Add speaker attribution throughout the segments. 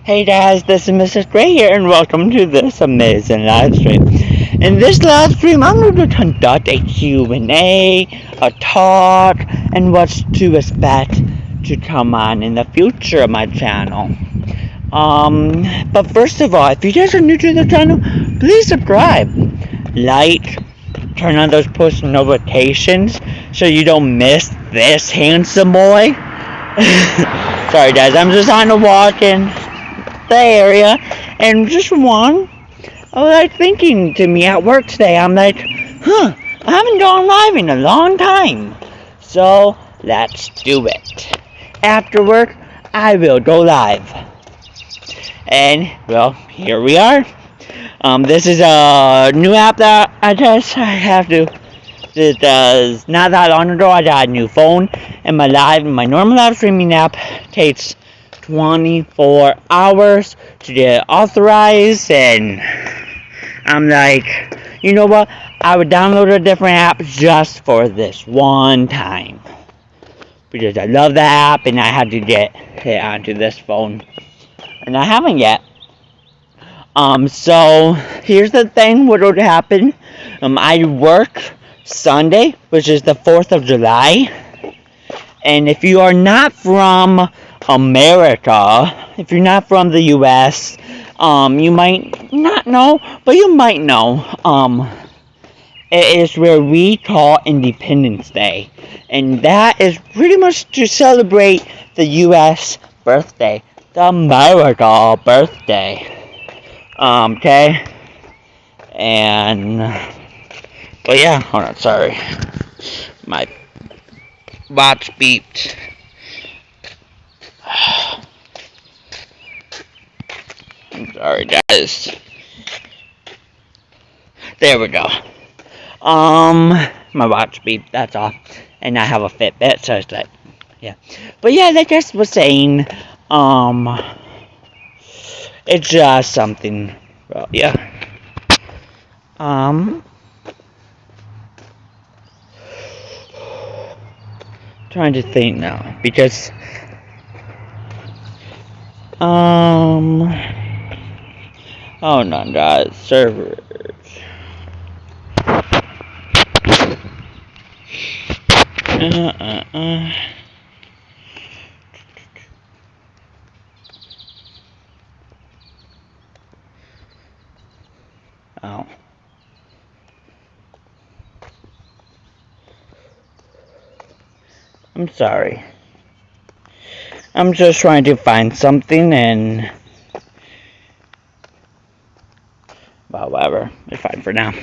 Speaker 1: Hey guys, this is Mrs. Gray here, and welcome to this amazing live stream. In this live stream, I'm going to conduct a Q&A, a talk, and what's to expect to come on in the future of my channel. But first of all, if you guys are new to the channel, please subscribe, like, turn on those post notifications so you don't miss this handsome boy. Sorry guys, I'm just on a walk in the area, and just one, I was like thinking to me at work today, I'm like, I haven't gone live in a long time, so let's do it. After work, I will go live. And, well, here we are. This is a new app that I have to, not that long ago, I got a new phone, and my normal live streaming app takes 24 hours to get authorized, and I'm like, you know what, I would download a different app just for this one time, because I love the app, and I had to get it onto this phone, and I haven't yet. So, here's the thing, what would happen, I work Sunday, which is the 4th of July, and if you are not from America, if you're not from the US, you might not know, but you might know, it is where we call Independence Day, and that is pretty much to celebrate the US birthday, the America birthday, okay, and, but yeah, hold on, sorry, my watch beeped. I'm sorry, guys. There we go. My watch beeped, that's all. And I have a Fitbit, so it's like, yeah. But yeah, like I was saying, it's just something, well, yeah. Trying to think now, because, hold on, guys, servers. Oh. I'm sorry. I'm just trying to find something, and well, whatever, it's fine for now.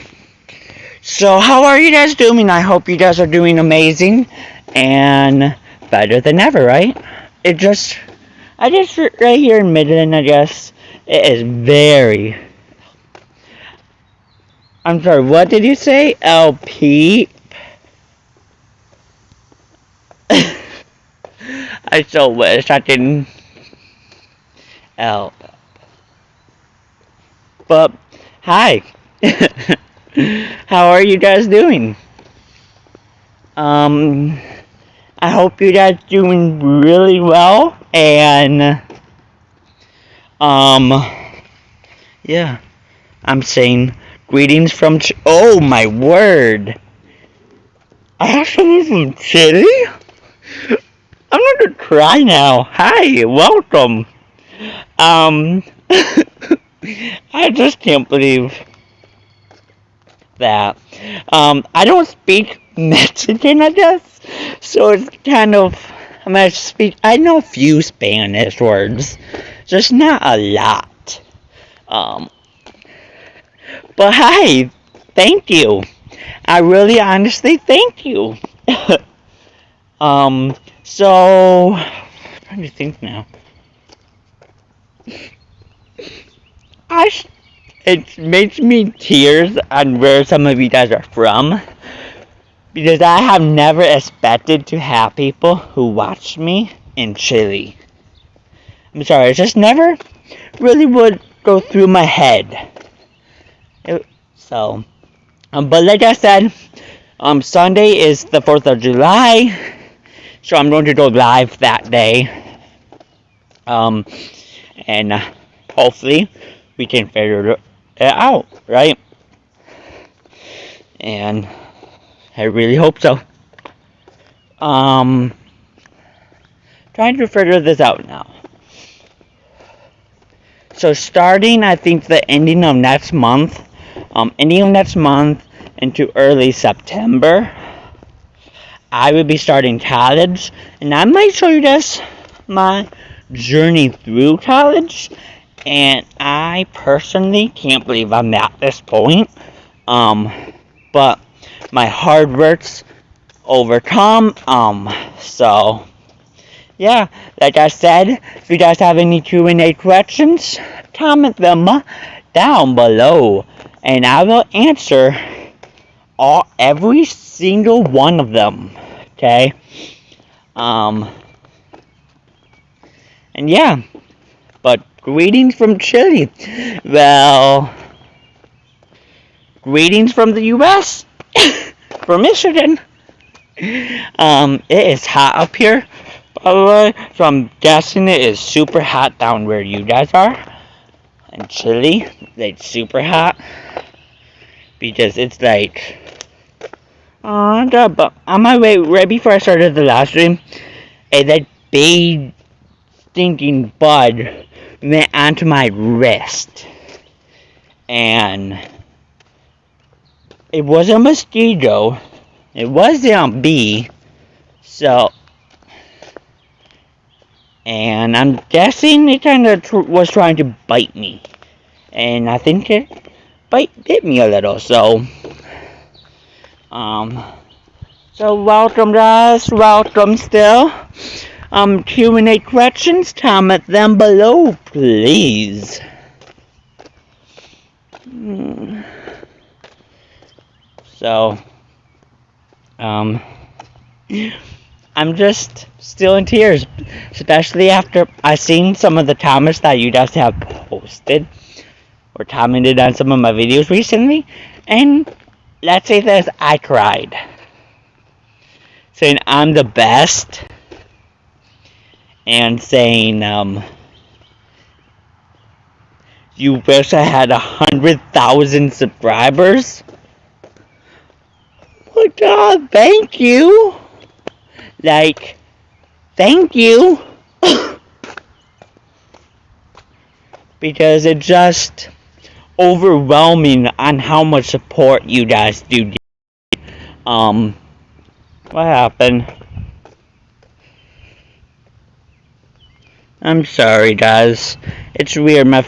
Speaker 1: So, how are you guys doing? I hope you guys are doing amazing and better than ever, right? I just right here in Midland, I guess, it is very, I'm sorry, what did you say? LP? I so wish I didn't. But, hi. How are you guys doing? I hope you guys doing really well, and, yeah, I'm saying greetings from, oh my word, I have some from Chile? I'm gonna cry now. Hi, welcome. I just can't believe that. I don't speak Mexican, I guess, so it's kind of, I know a few Spanish words, just not a lot. But hi, thank you. I really honestly thank you. So, I'm trying to think now. It makes me tears on where some of you guys are from, because I have never expected to have people who watch me in Chile. I'm sorry, it just never really would go through my head. But like I said, Sunday is the 4th of July, so I'm going to go live that day. and hopefully we can figure it out, right? And I really hope so. Trying to figure this out now. So starting, I think the ending of next month into early September, I will be starting college, and I might show you guys my journey through college. And I personally can't believe I'm at this point. But my hard work's overcome. So yeah, like I said, if you guys have any Q&A questions, comment them down below, and I will answer every single one of them. Okay. And yeah, but greetings from Chile. Well, greetings from the U.S. from Michigan. It is hot up here, by the way, so I'm guessing it is super hot down where you guys are. In Chile, it's super hot because it's like, but on my way, right before I started the live stream, that big stinking bud went onto my wrist, and it was a mosquito. It was a bee, so, and I'm guessing it kind of was trying to bite me, and I think it bit me a little. So welcome guys, welcome still. Q&A questions, comment them below, please. So, I'm just still in tears, especially after I seen some of the comments that you guys have posted or commented on some of my videos recently, and let's say this, I cried, saying I'm the best, and saying, you wish I had 100,000 subscribers. Oh God, thank you. Like, thank you. Because it's just overwhelming on how much support you guys do. What happened? I'm sorry, guys. It's weird. My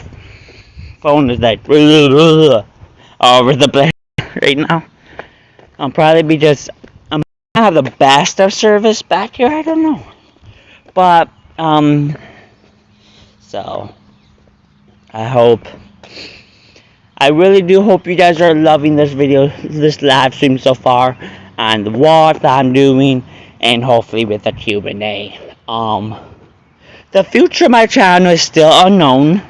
Speaker 1: phone is like all over the place right now. I'll probably be just I'm gonna have the best of service back here. I don't know, but so I really do hope you guys are loving this video, this live stream so far, and the what I'm doing, and hopefully with the Q&A. The future of my channel is still unknown,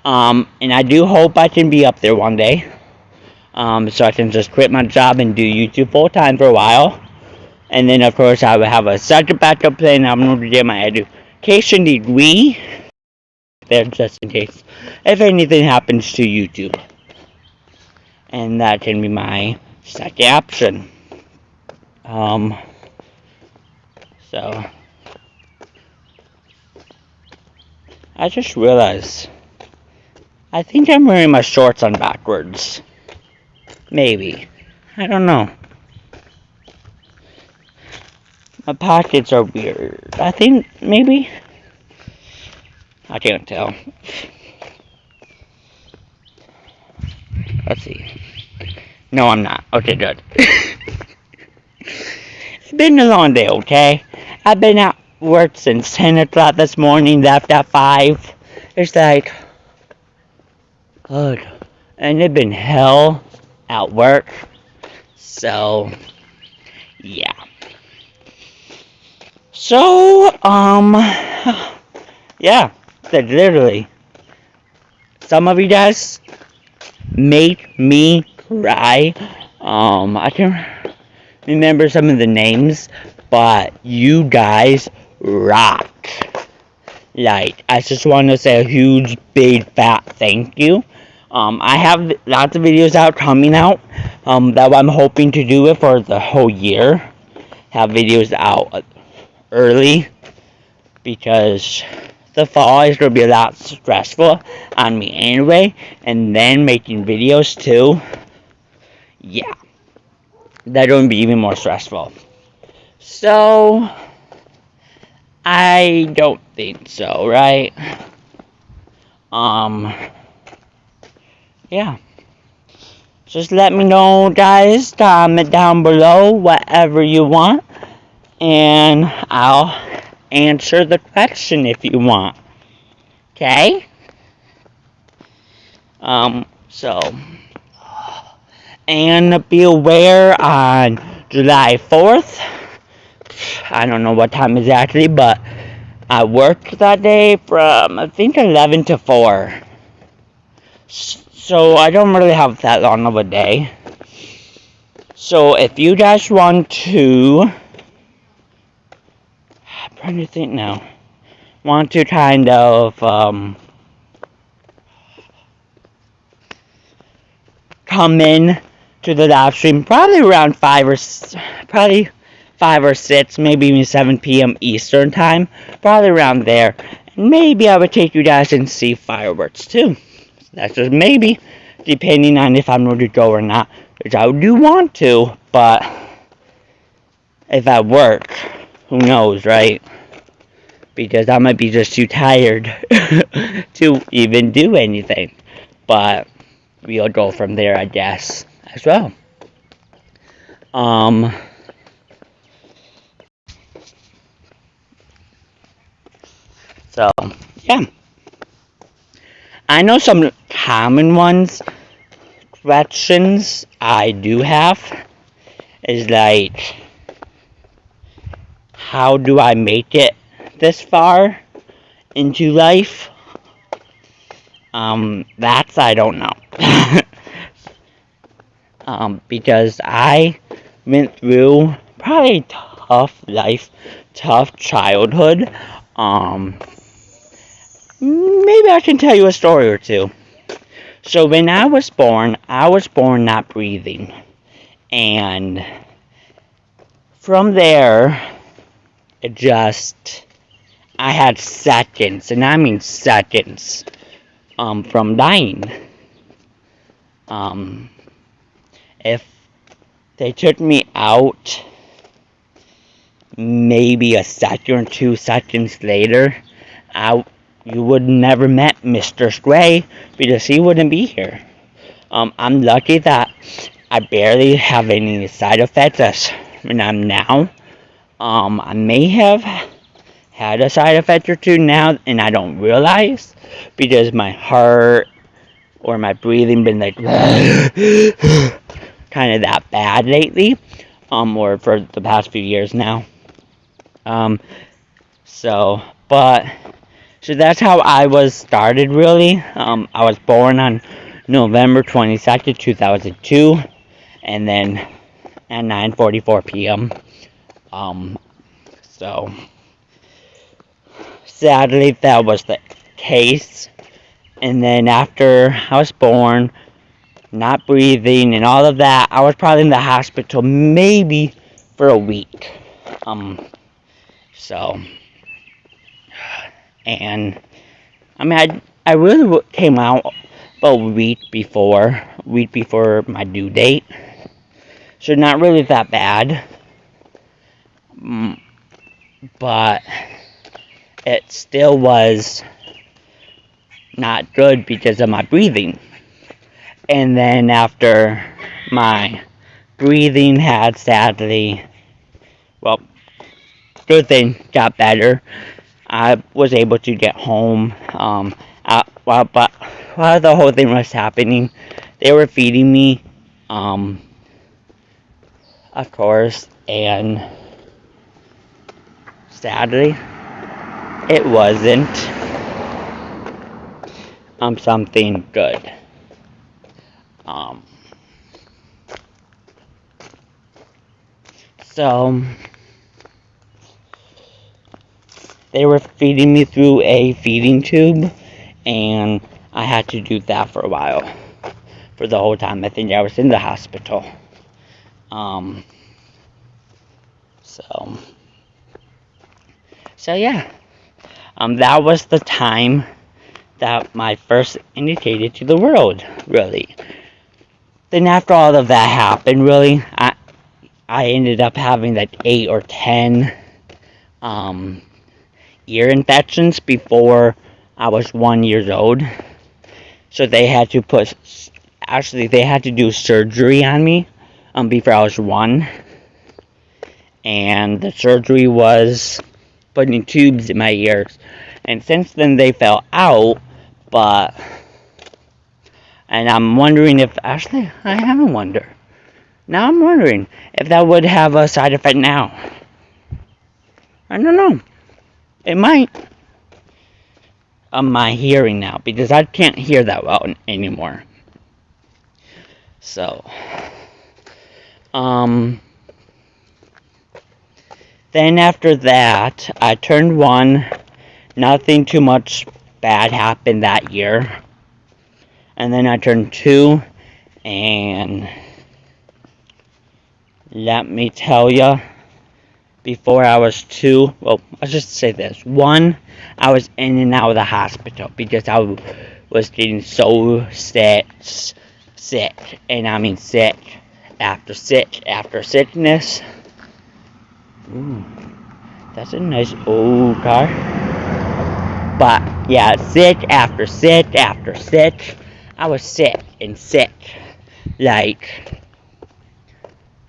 Speaker 1: and I do hope I can be up there one day, so I can just quit my job and do YouTube full-time for a while, and then of course I will have a second backup plan. I'm going to get my education degree there just in case if anything happens to YouTube, and that can be my second option. So I just realized I think I'm wearing my shorts on backwards. Maybe. I don't know. My pockets are weird. I think maybe. I can't tell. Let's see. No, I'm not. Okay, good. It's been a long day, okay? I've been at work since 10 o'clock this morning, left at 5. It's like, good. And it's been hell at work. So, yeah. So, yeah, literally, some of you guys make me cry. I can't remember some of the names, but you guys rock. Like, I just want to say a huge, big, fat thank you. I have lots of videos out coming out that I'm hoping to do it for the whole year. Have videos out early because the fall is going to be a lot stressful on me anyway. And then making videos too. Yeah, that's going to be even more stressful. So, I don't think so, right? Yeah. Just let me know, guys. Comment down below whatever you want, and I'll answer the question if you want. Okay? So, and be aware on July 4th. I don't know what time exactly, but I worked that day from, I think, 11 to 4. So I don't really have that long of a day. So if you guys want to, I'm trying to think now, want to kind of come in to the live stream probably around 5 or 6, maybe even 7 p.m. Eastern time, probably around there. And maybe I would take you guys and see fireworks too. That's just maybe, depending on if I'm going to go or not, which I do want to, but if I work, who knows, right? Because I might be just too tired to even do anything. But we'll go from there, I guess, as well. So, yeah. I know some common ones, questions I do have, is like, how do I make it this far into life? That's I don't know. Because I went through probably tough life, tough childhood. Maybe I can tell you a story or two. So when I was born not breathing. And from there, I had seconds, and I mean seconds, from dying. If they took me out maybe a second or 2 seconds later, you would never met Mr. Squa because he wouldn't be here. I'm lucky that I barely have any side effects as when I'm now. I may have had a side effect or two now and I don't realize because my heart or my breathing been like kind of that bad lately, or for the past few years now. So that's how I was started really. I was born on November 22nd, 2002, and then at 9:44 p.m. So sadly that was the case. And then after I was born, not breathing and all of that, I was probably in the hospital maybe for a week. And I mean, I really came out about a week before my due date, so not really that bad. But it still was not good because of my breathing. And then after my breathing had sadly, well, good thing got better, I was able to get home. But while the whole thing was happening, they were feeding me, of course, and sadly, it wasn't something good. So they were feeding me through a feeding tube, and I had to do that for a while. For the whole time I think I was in the hospital. So yeah. That was the time that my first indicated to the world, really. Then after all of that happened, really, I ended up having like 8 or 10 ear infections before I was 1 year old. So they had to do surgery on me before I was 1. And the surgery was putting tubes in my ears. And since then they fell out, and I'm wondering if, actually, I haven't wondered. Now I'm wondering if that would have a side effect now. I don't know. It might. My hearing now, because I can't hear that well anymore. So, then after that, I turned 1. Nothing too much bad happened that year. And then I turned 2, and let me tell ya, before I was 2, well, let's just say this. 1, I was in and out of the hospital because I was getting so sick, and I mean sick after sickness. Ooh, that's a nice old car. But yeah, sick after sick after sick. I was sick and sick. Like,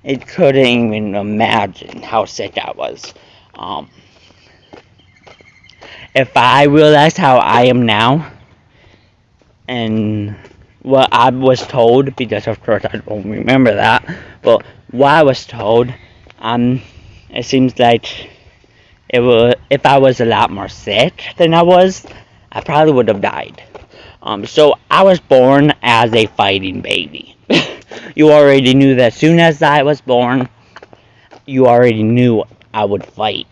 Speaker 1: it couldn't even imagine how sick I was. If I realized how I am now, and what I was told, because of course I don't remember that, but what I was told, it seems like if I was a lot more sick than I was, I probably would have died. So I was born as a fighting baby. You already knew that as soon as I was born, you already knew I would fight.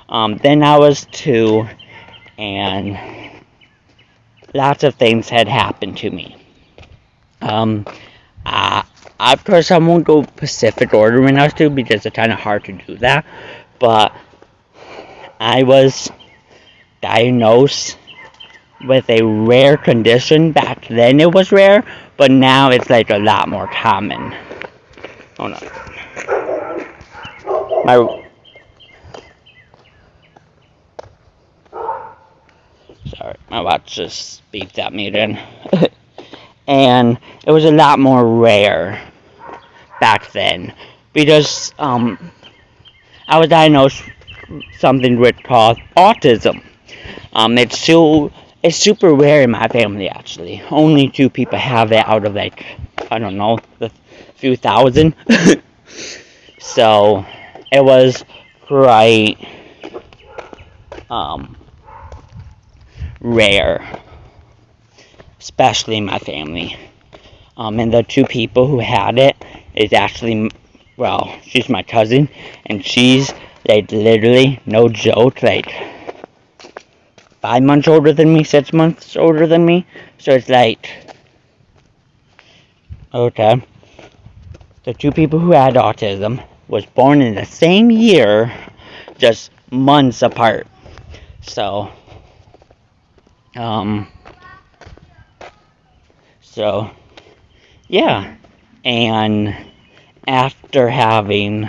Speaker 1: Then I was 2, and lots of things had happened to me. Of course, I won't go specific order when I was 2 because it's kind of hard to do that. But I was diagnosed with a rare condition. Back then it was rare, but now it's like a lot more common. Oh no. Sorry, my watch just beeped at me again. And it was a lot more rare back then because I was diagnosed with something called autism. It's super rare in my family, actually. Only 2 people have it out of, like, I don't know, the few thousand. So it was quite rare, especially in my family. And the 2 people who had it is actually, well, she's my cousin, and she's, like, literally, no joke, like, 5 months older than me, 6 months older than me. So it's like, okay, the 2 people who had autism was born in the same year, just months apart. So yeah, and after having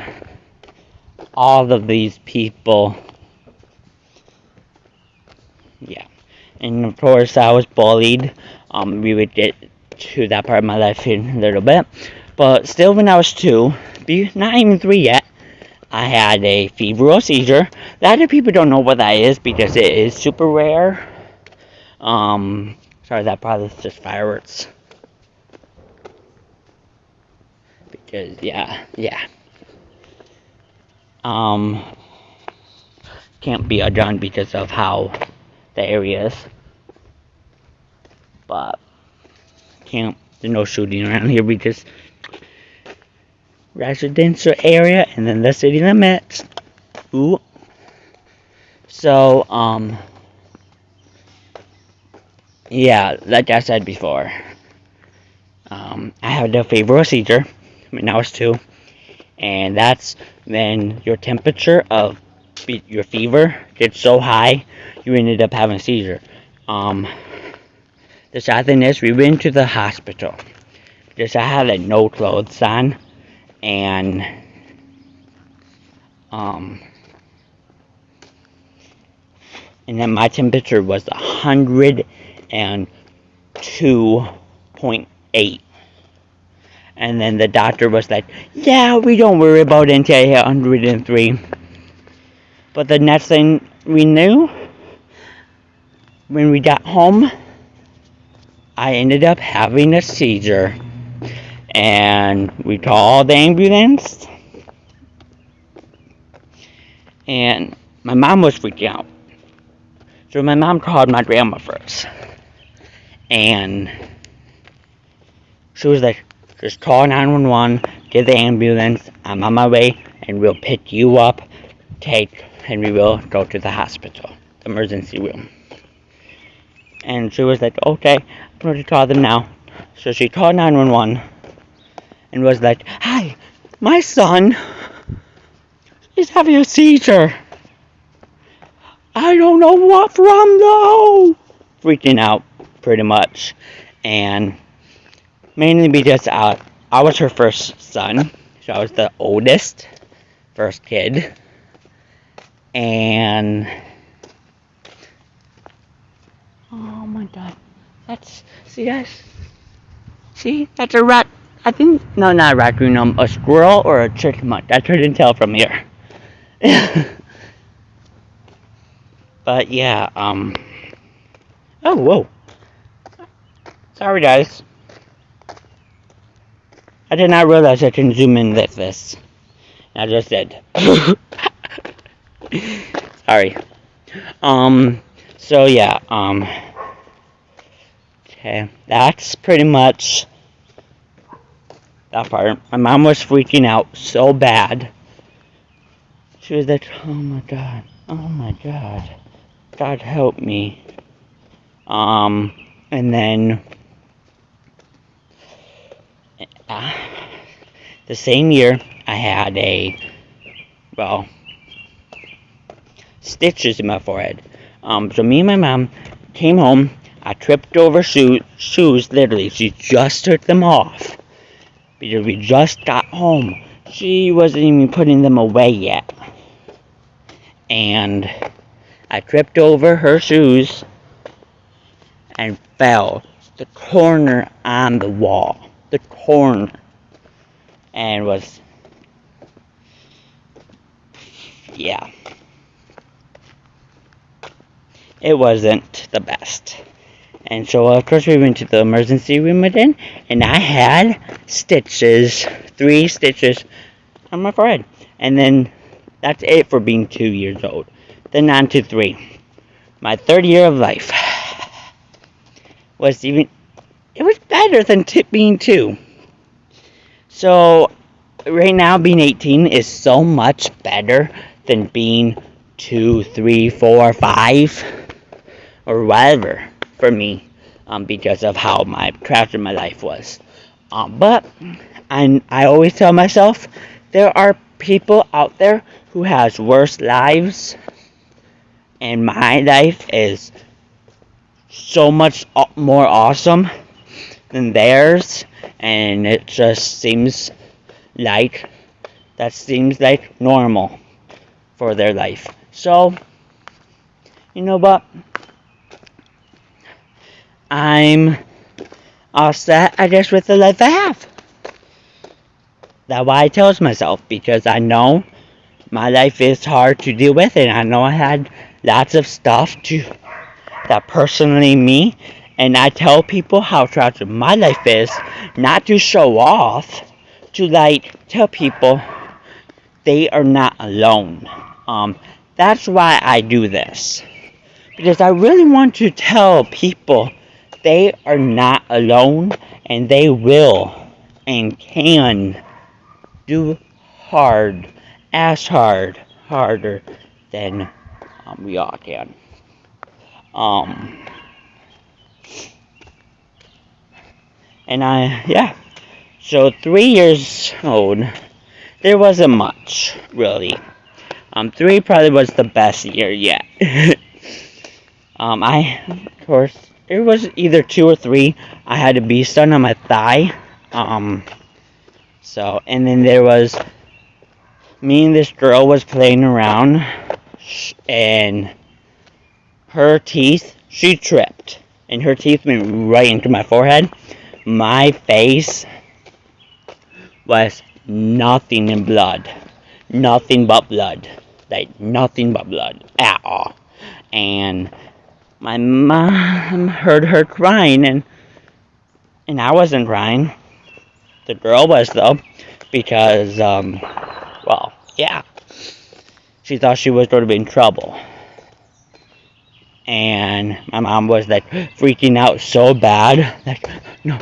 Speaker 1: all of these people, yeah, and of course I was bullied. We would get to that part of my life in a little bit, but still, when I was 2, not even 3 yet, I had a febrile seizure. A lot of people don't know what that is because it is super rare. Sorry, that probably is just fireworks. Because, yeah. Can't be done because of how the area is. But, there's no shooting around here because residential area and then the city limits. Ooh. So, yeah, like I said before, I had a febrile seizure when I was 2, and that's when your temperature of your fever gets so high, you ended up having a seizure. The sad thing is, we went to the hospital because I had no clothes on, and then my temperature was 102.8. And then the doctor was like, yeah, we don't worry about it until I hit 103. But the next thing we knew, when we got home, I ended up having a seizure. And we called the ambulance. And my mom was freaking out. So my mom called my grandma first. And she was like, just call 911, get the ambulance, I'm on my way, and we'll pick you up, and we will go to the hospital, the emergency room. And she was like, okay, I'm going to call them now. So she called 911 and was like, hi, my son is having a seizure. I don't know what from though. Freaking out, pretty much. And mainly because I was her first son. So I was the oldest, first kid. And oh my god. See that's a rat. I think, no, not a raccoon, a squirrel or a chipmunk. I couldn't tell from here. But yeah, oh, whoa. Sorry guys. I did not realize I can zoom in like this. I just did. Sorry. So yeah, okay, that's pretty much that part. My mom was freaking out so bad. She was like, oh my god, God help me. And then the same year I had stitches in my forehead. So me and my mom came home. I tripped over shoes, literally. She just took them off. Because we just got home. She wasn't even putting them away yet. And I tripped over her shoes and fell the corner on the wall. The corner. And yeah. It wasn't the best. And so, of course, we went to the emergency room again, and I had 3 stitches on my forehead. And then, that's it for being 2 years old. Then on to 3. My 3rd year of life was better than being 2. So, right now, being 18 is so much better than being 2, 3, 4, 5, or whatever for me, because of how my tragic my life was. But I always tell myself there are people out there who has worse lives, and my life is so much more awesome than theirs, and it just seems like normal for their life. So, you know what? I'm all set, I guess, with the life I have. That's why I tell myself, because I know my life is hard to deal with, and I know I had lots of stuff that personally me, and I tell people how tragic my life is, not to show off, to tell people they are not alone. That's why I do this, because I really want to tell people they are not alone, and they will and can do harder than We all can. Yeah. So 3 years old, there wasn't much, really. 3 probably was the best year yet. Of course, it was either 2 or 3. I had a bee stung on my thigh. And then there was me and this girl was playing around, and her teeth, she tripped, and her teeth went right into my forehead. My face was nothing in blood. Nothing but blood. Like, nothing but blood at all. And my mom heard her crying, and I wasn't crying. The girl was, though, because, well, yeah. She thought she was going to be in trouble. And my mom was, like, freaking out so bad. Like, no.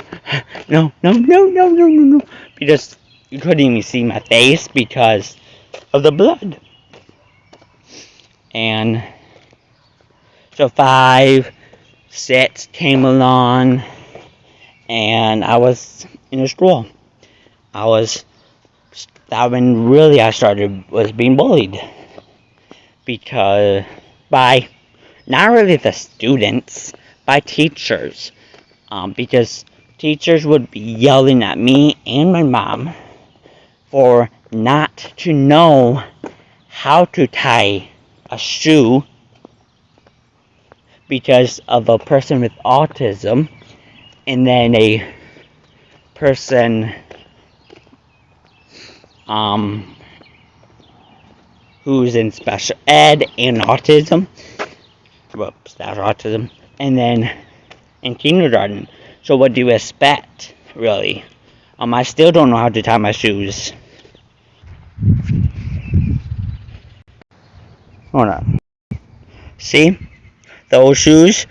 Speaker 1: Because you couldn't even see my face because of the blood. And so 5, 6 came along, and I was in a school. That when really I was being bullied. Because by, not really the students, by teachers. Because teachers would be yelling at me and my mom for not to know how to tie a shoe because of a person with autism, and then a person who's in special ed and autism, and then in kindergarten. So what do you expect, really? I still don't know how to tie my shoes. Hold on. See? Those shoes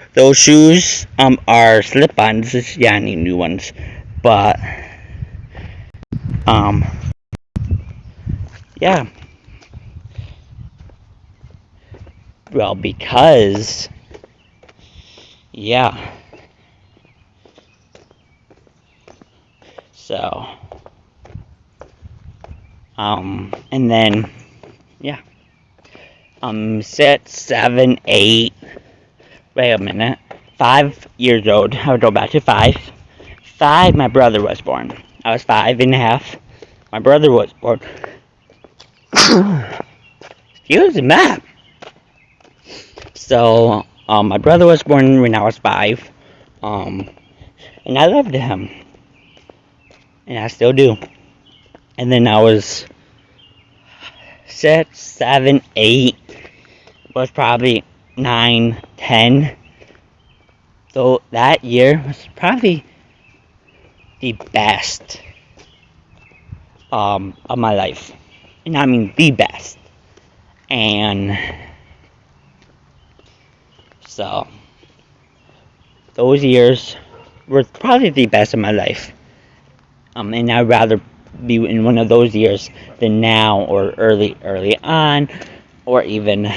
Speaker 1: are slip-ons. Yeah, I need new ones. But, yeah. Well, because, yeah. So, and then, yeah. 6, 7, 8. Wait a minute. 5 years old. I'll go back to 5. 5, my brother was born. I was 5.5. My brother was born. Excuse me. So, my brother was born when I was 5. And I loved him. And I still do. And then I was 6, 7, 8. Was probably 9, 10. So that year was probably the best of my life. And I mean the best. And so those years were probably the best of my life. And I'd rather be in one of those years than now or early on, or even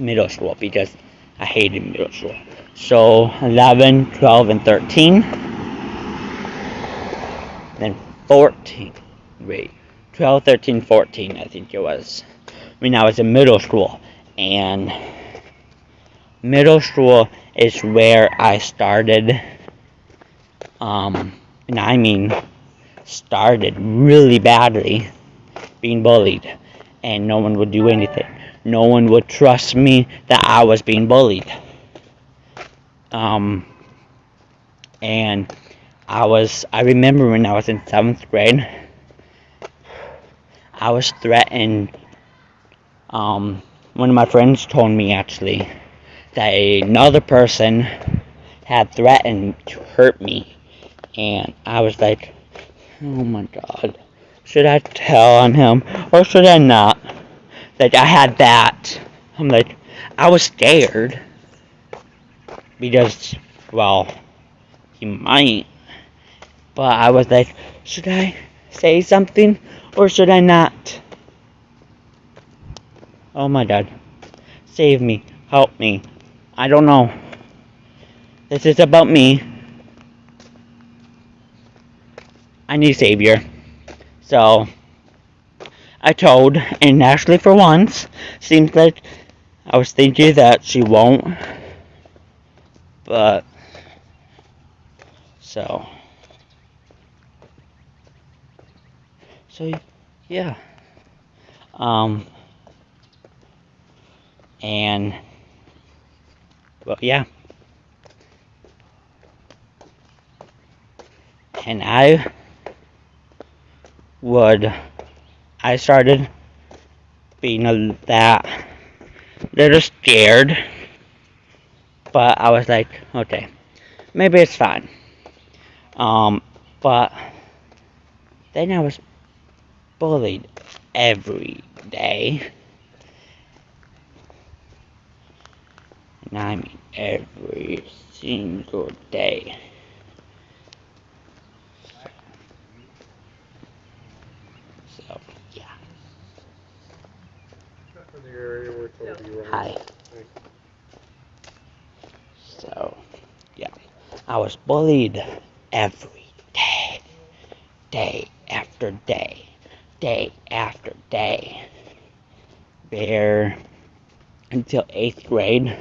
Speaker 1: middle school, because I hated middle school. So 11, 12, and 13. Then 14. 12, 13, 14, I think it was, when I was in middle school. And middle school is where I started, and I mean started really badly being bullied, and no one would do anything. No one would trust me that I was being bullied. And I remember when I was in 7th grade, I was threatened. One of my friends told me, actually, that another person had threatened to hurt me. And I was like, oh my God, should I tell on him or should I not? Like, I had that. I'm like, I was scared. Because, well, he might. But I was like, should I say something or should I not? Oh my God. Save me. Help me. I don't know. This is about me. I need a savior. So, I told, and actually for once, seems like I was thinking that she won't. But, so yeah. And, well, yeah. And I started being that little scared, but I was like, okay, maybe it's fine. But then I was bullied every day. And I mean every single day. So, yeah. Hi. So, yeah. I was bullied every day. Day after day. Day after day. There, until 8th grade,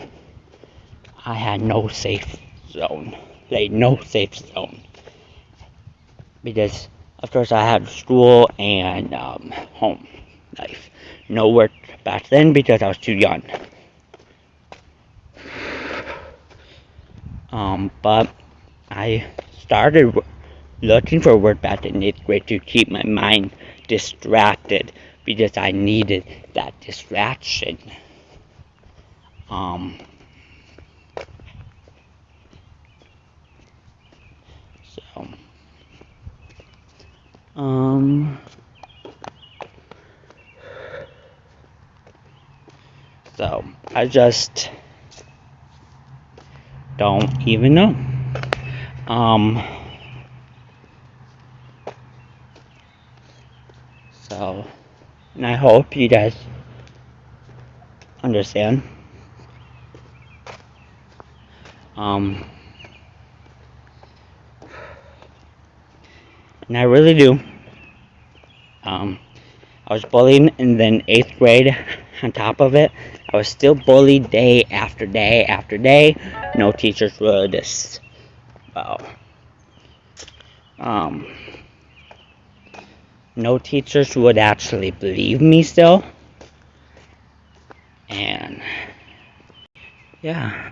Speaker 1: I had no safe zone. Like, no safe zone. Because, of course, I had school and home life. No work back then because I was too young. But I started looking for work back in 8th grade to keep my mind distracted because I needed that distraction. So I just don't even know. So, and I hope you guys understand. And I really do. I was bullied, and then 8th grade, on top of it, I was still bullied day after day after day. No teachers would no teachers would actually believe me still. And, yeah.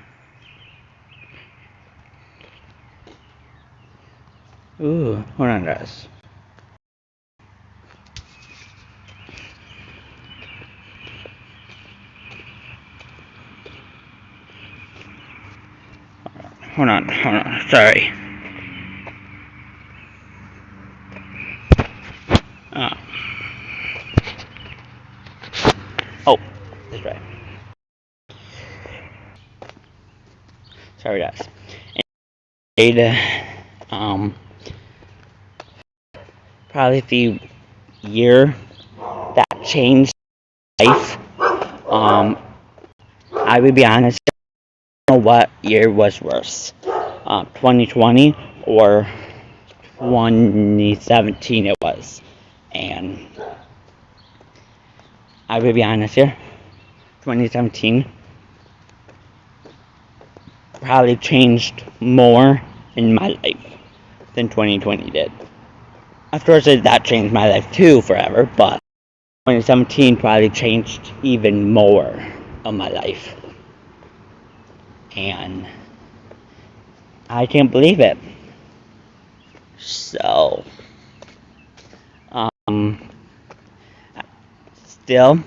Speaker 1: Ooh, hold on, guys. Hold on, sorry. Oh, that's right. Sorry, guys. Probably the year that changed my life. I would be honest, I don't know what year was worse, 2020 or 2017 it was. And I will be honest here, 2017 probably changed more in my life than 2020 did. Of course, that changed my life too forever, but 2017 probably changed even more of my life. And I can't believe it. So, still,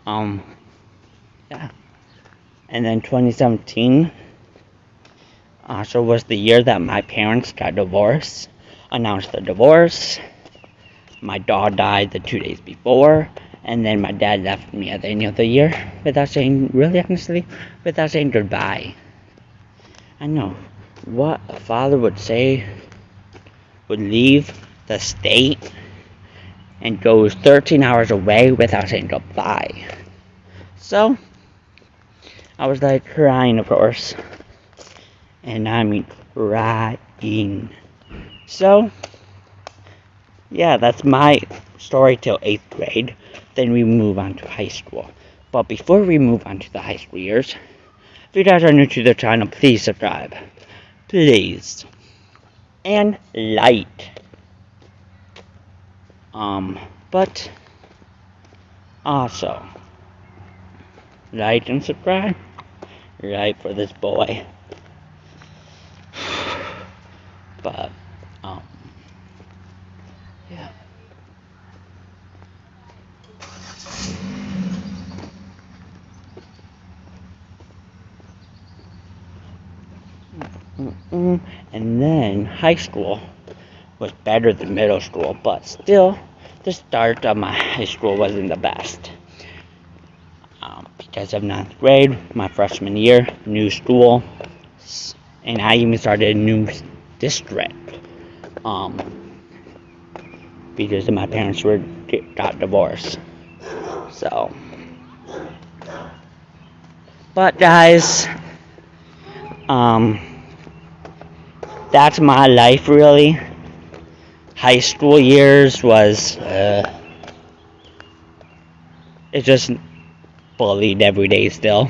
Speaker 1: yeah. And then 2017 also was the year that my parents got divorced, announced the divorce. My dog died the 2 days before, and then my dad left me at the end of the year without saying, really honestly, without saying goodbye. I know, what a father would say, would leave the state and goes 13 hours away without saying goodbye. So, I was like crying, of course. And I mean crying. So, yeah, that's my story till 8th grade. Then we move on to high school. But before we move on to the high school years, if you guys are new to the channel, please subscribe. Please. And like. But also, like and subscribe. Right for this boy. But, yeah. And then high school was better than middle school, but still, the start of my high school wasn't the best. Because of 9th grade, my freshman year, new school, and I even started a new district. Because my parents got divorced. So, but guys, that's my life really. High school years was, it's just bullied every day still.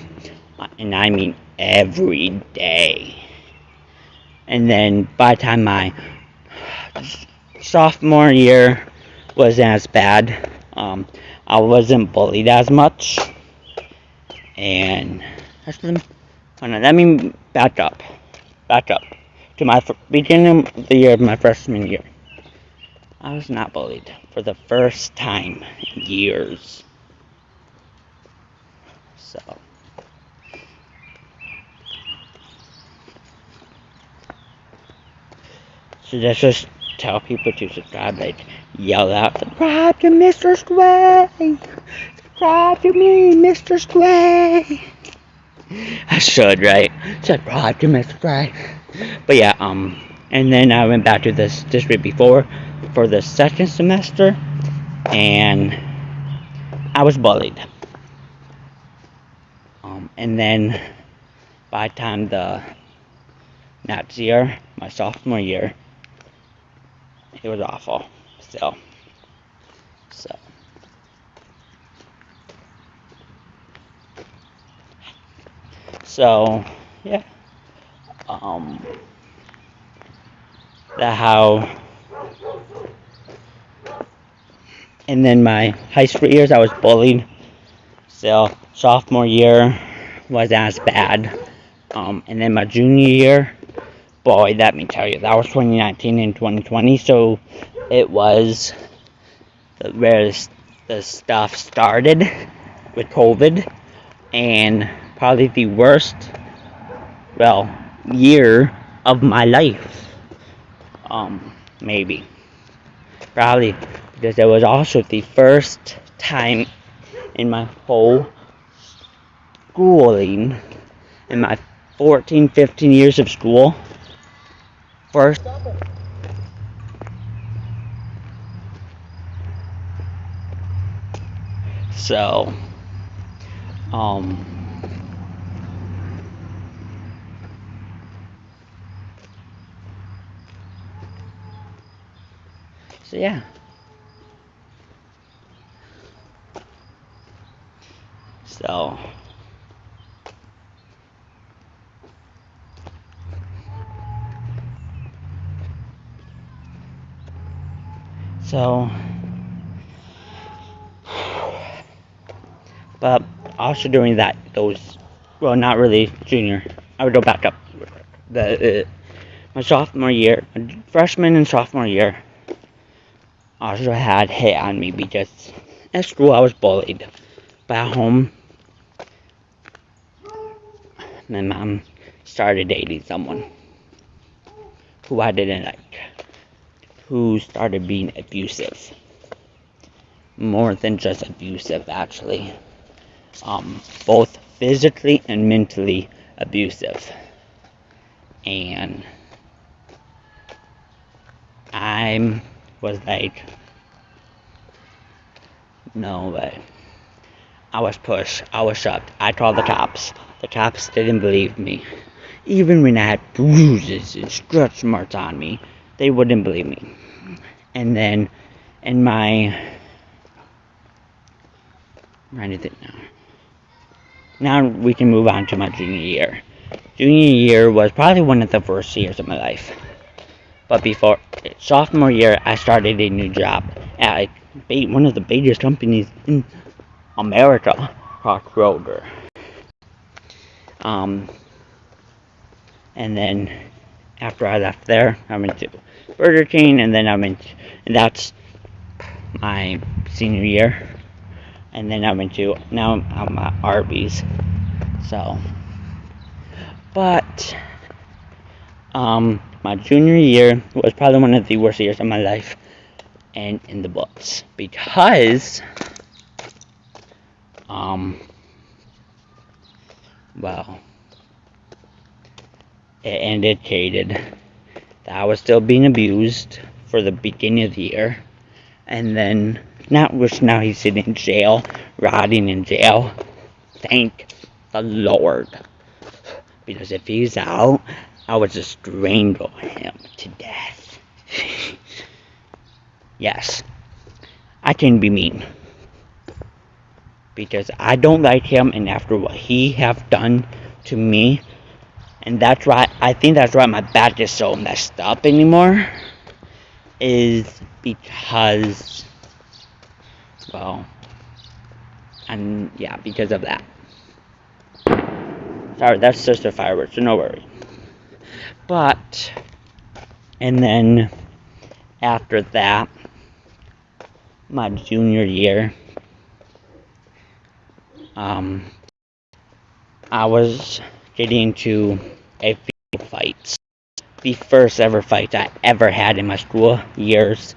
Speaker 1: And I mean every day. And then by the time my sophomore year wasn't as bad, I wasn't bullied as much. And let me back up to my beginning of the year of my freshman year. I was not bullied for the first time in years. So let's just tell people to subscribe, like yell out, subscribe to Mr. Squa! Subscribe to me, Mr. Squa! I should, right? Subscribe to Mr. Squa. But yeah, and then I went back to this district before for the second semester, and I was bullied. And then by the time the next year, my sophomore year, it was awful. So yeah. And then my high school years, I was bullied. So sophomore year was as bad. And then my junior year, boy, let me tell you, that was 2019 and 2020. So it was where the stuff started with COVID, and probably the worst, year of my life. Maybe. Probably because it was also the first time in my whole schooling, in my 14, 15 years of school, first. So, so yeah. So, but also during not really junior. I would go back up. My sophomore year, freshman and sophomore year, also had hit on me because at school I was bullied. But at home, my mom started dating someone who I didn't like, who started being abusive. More than just abusive, actually. Both physically and mentally abusive. And I was like, no way. I was pushed. I was shoved. I called the cops. The cops didn't believe me. Even when I had bruises and stretch marks on me, they wouldn't believe me. And then, in my... I'm trying to think now. Now we can move on to my junior year. Junior year was probably one of the worst years of my life. But before sophomore year, I started a new job at one of the biggest companies in America, Kroger. And then after I left there, I went to Burger King, and then and that's my senior year. And then now I'm at Arby's. So, but my junior year was probably one of the worst years of my life, and in the books, because well, it indicated that I was still being abused for the beginning of the year, and then now he's sitting in jail, rotting in jail. Thank the Lord, because if he's out, I would just strangle him to death. Yes, I can be mean, because I don't like him, and after what he have done to me, and that's why I think that's why my back is so messed up anymore, is because, well, because of that. Sorry, that's just a firework, so no worry. But, and then after that, my junior year, I was getting into a few fights. The first ever fight I ever had in my school years,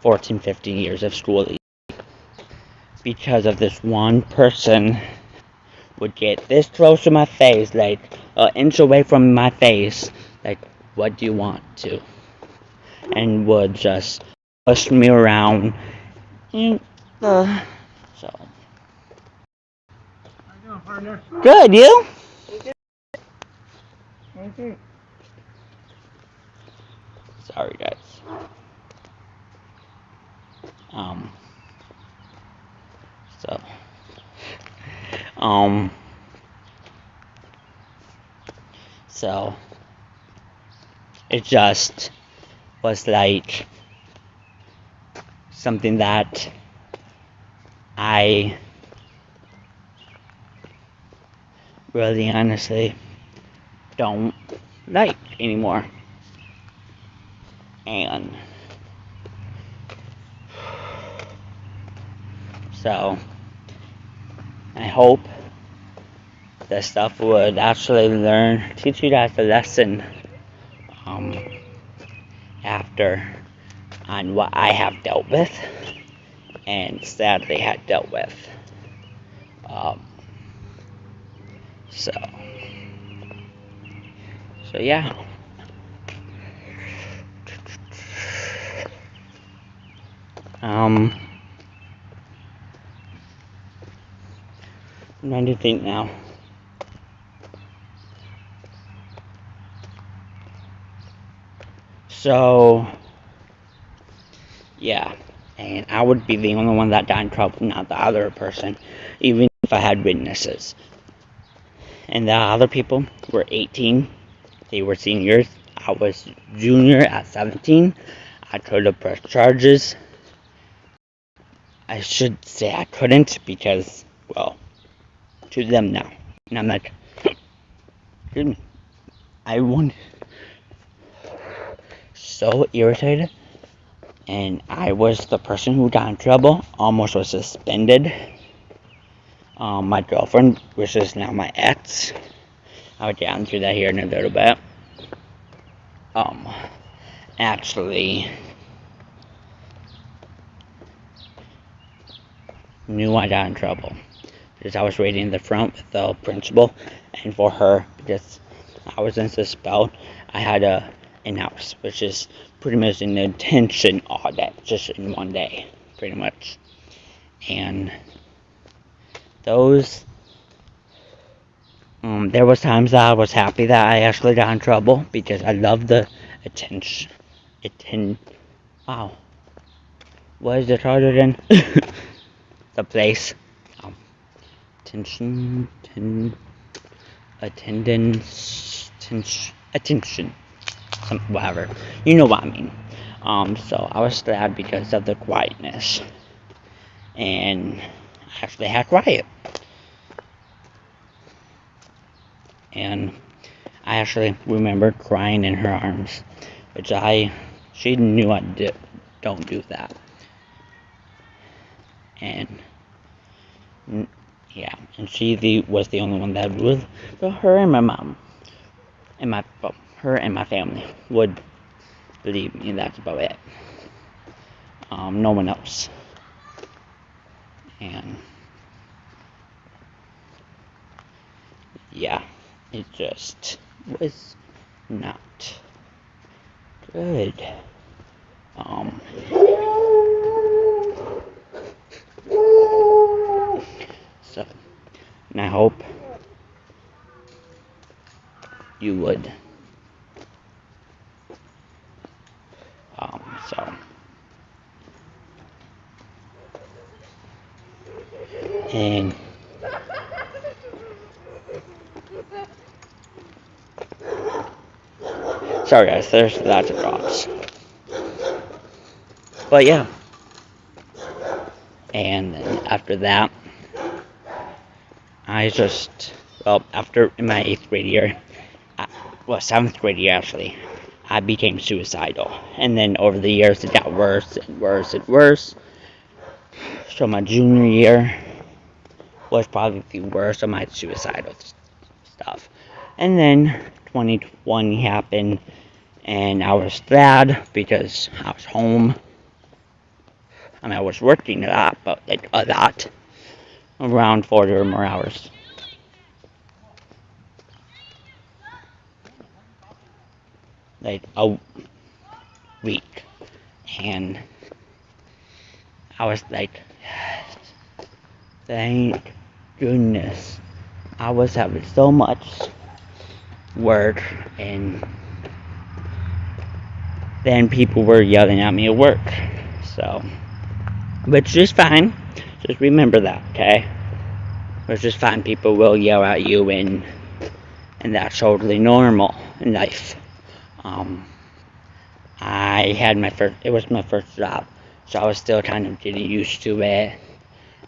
Speaker 1: 14, 15 years of school, because of this one person would get this close to my face, like an inch away from my face, like, what do you want to? And would just push me around. So. Good, you? Sorry, guys. So. So. It just was like something that I really honestly don't like anymore. And so I hope this stuff would actually teach you guys a lesson after on what I have dealt with and sadly had dealt with. So yeah. I'm trying to think now. So, yeah, and I would be the only one that got in trouble, not the other person, even if I had witnesses. And the other people were 18, they were seniors, I was junior at 17, I could have pressed charges. I should say I couldn't because, well, to them now. And I'm like, excuse me, I was so irritated, and I was the person who got in trouble, almost was suspended. My girlfriend, which is now my ex, I'll get into that here in a little bit, actually knew I got in trouble because I was waiting in the front with the principal, and for her, because I was in expelled, I had a in-house, which is pretty much an detention audit, just in one day, pretty much. And those, there was times that I was happy that I actually got in trouble because I love the attention. Wow. What is the charger then? The place. Attention, attendance, attention, whatever. You know what I mean. So I was glad because of the quietness. And I actually had quiet. And I actually remember crying in her arms, which she knew I don't do that. And yeah, and she was the only one that would, but her and my mom, and her and my family would believe me. That's about it. No one else. And yeah, it just was not good. So, and I hope you would. So, and sorry guys, there's lots of drops. But yeah. And then after that, I just, after in my 8th grade year, 7th grade year actually, I became suicidal. And then over the years, it got worse and worse and worse. So my junior year was probably the worst of my suicidal stuff. And then 2020 happened, and I was glad because I was home. I mean, I was working a lot, but like a lot. Around 40 or more hours. Like a week. And I was like, yes, thank goodness. I was having so much work, and then people were yelling at me at work. So, which is fine. Just remember that, okay? Which is fine. People will yell at you, and that's totally normal in life. It was my first job, so I was still kind of getting used to it,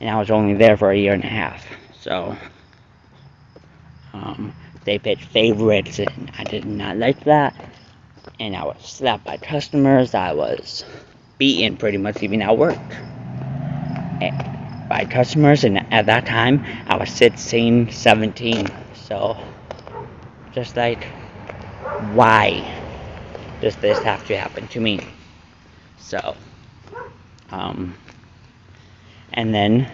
Speaker 1: and I was only there for a year and a half, so, they picked favorites, and I did not like that, and I was slapped by customers, I was beaten pretty much even at work, by customers, and at that time, I was 16, 17, so, just like, why does this have to happen to me? So, and then,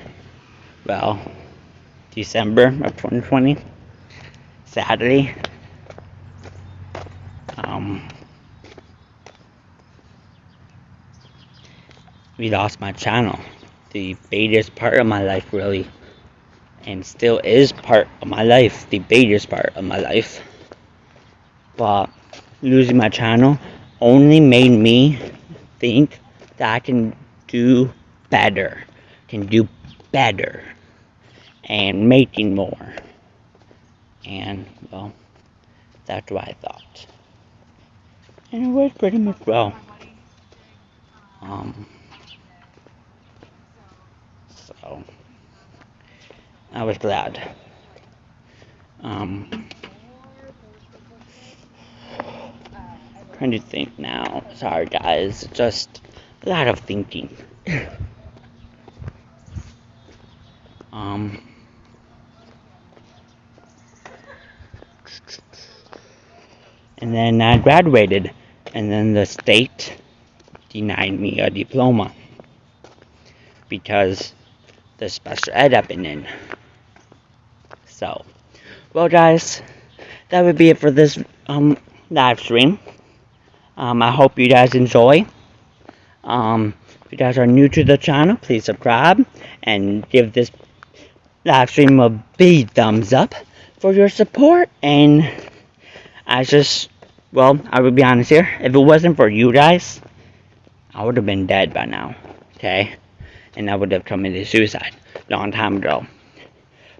Speaker 1: December of 2020, sadly, we lost my channel, the biggest part of my life, really, and still is part of my life, the biggest part of my life. But losing my channel only made me think that I can do better, and making more. And, that's what I thought. And it was pretty much well. So, I was glad. Trying to think now. Sorry guys, just a lot of thinking. And then I graduated, and then the state denied me a diploma because the special ed I've been in. So, well guys, that would be it for this live stream. I hope you guys enjoy. If you guys are new to the channel, please subscribe and give this live stream will be thumbs up for your support. And I just, well, I would be honest here. If it wasn't for you guys, I would have been dead by now. Okay? And I would have committed suicide a long time ago.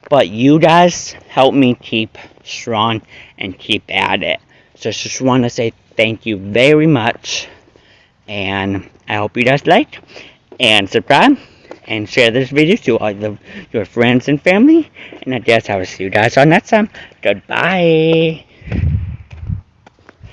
Speaker 1: But you guys help me keep strong and keep at it. So I just want to say thank you very much. And I hope you guys like and subscribe and share this video to all of your friends and family. And I guess I will see you guys on next time. Goodbye.